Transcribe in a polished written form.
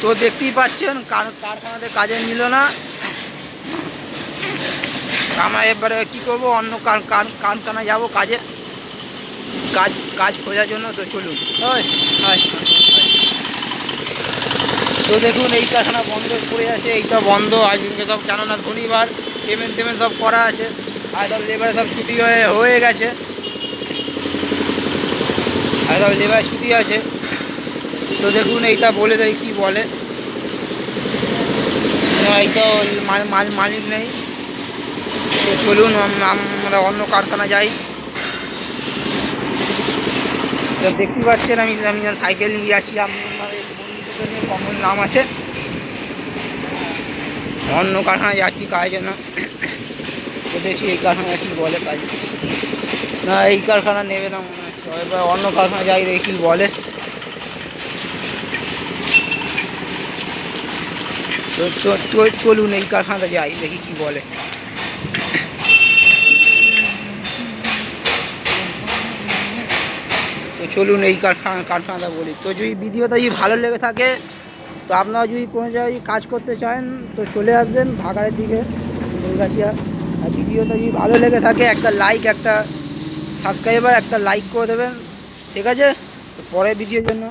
তো দেখতেই পাচ্ছেন কারখানাতে কাজে নিল না। আমরা এবারে কী করবো, অন্য কারখানা যাবো কাজে, কাজ খোঁজার জন্য। তো চলুন। তো দেখুন এই কারখানা বন্ধ পড়ে আছে, এইটা বন্ধ আজকে সব, কেননা শনিবার পেমেন্ট সব করা আছে, আর সব লেবারে সব ছুটি হয়ে গেছে, আর সব লেবার ছুটি আছে। তো দেখুন এইটা বলে দেয় কী বলে, এইটা মালিক নেই। তো চলুন আমরা অন্য কারখানা যাই। তো দেখতে পাচ্ছেন আমি সাইকেল নিয়ে যাচ্ছি, আপনার কমন নাম আছে, অন্য কারখানায় যাচ্ছি কাজের জন্য। তো দেখছি এই কারখানা কী বলে কাজ, না এই কারখানা নেবে না মনে হচ্ছে, এবার অন্য কারখানা যাই দেখি কী বলে। তো চলুন এই কারখানাতে যাই, দেখি কী বলে। তো চলুন এই কারখানাটা বলি। তো যদি ভিডিওটা যদি ভালো লেগে থাকে, তো আপনারা যদি কোনো জায়গায় কাজ করতে চান তো চলে আসবেন ভাগাড়ের দিকে, দুর্গাছিয়া। আর ভিডিওটা যদি ভালো লেগে থাকে একটা লাইক, একটা সাবস্ক্রাইবার, একটা লাইক করে দেবেন, ঠিক আছে? তো পরের ভিডিওর জন্য